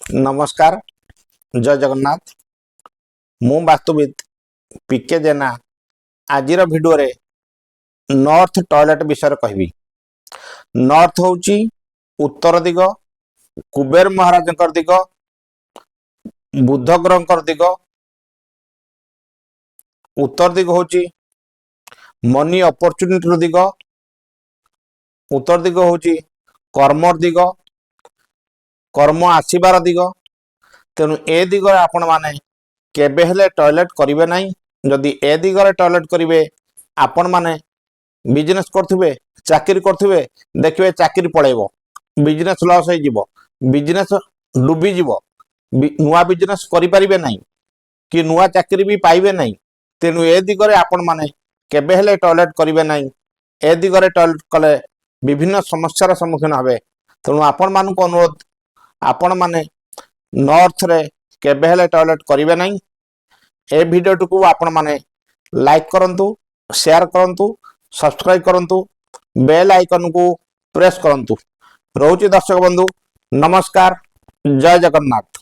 नमस्कार जय जगन्नाथ मु वास्तुविद पीके जेना आज भिडियो रे नॉर्थ टॉयलेट विषय कहबी। नॉर्थ होची उत्तर दिग, कुबेर महाराज दिग, बुध ग्रह दिग। उत्तर दिग होची मनी अपॉर्चुनिटी दिग, उत्तर दिग होची कर्म दिग, कर्म आसीबार दिग। तेणु ए दिगरे आपण माने केबे हेले टॉयलेट करिवे नाही। जदि ए दिगरे टॉयलेट करिवे आपण माने बिजनेस करथिबे, चाकरी करथिबे, देखिबे चाकरी पळेबो, बिजनेस लॉस होई जिवो, बिजनेस डुबी जिवो, नुआ बिजनेस करि परिबे नाही कि नुआ चाकरी भी पाइबे नाही। तेणु ए दिगरे आपण माने केबे हेले टॉयलेट करिवे नाही। ए दिगरे टॉयलेट कले विभिन्न समस्यार सम्मुखीन हबे। तेणु आपण मानक अनुरोध आपण माने नॉर्थ रे केबे हेले टॉयलेट करिवे नाही। ए वीडियो को आपण माने लाइक करंतु, शेयर करंतु, सब्सक्राइब करंतु, बेल आइकन को प्रेस करंतु। रोची दर्शक बंधु नमस्कार जय जगन्नाथ।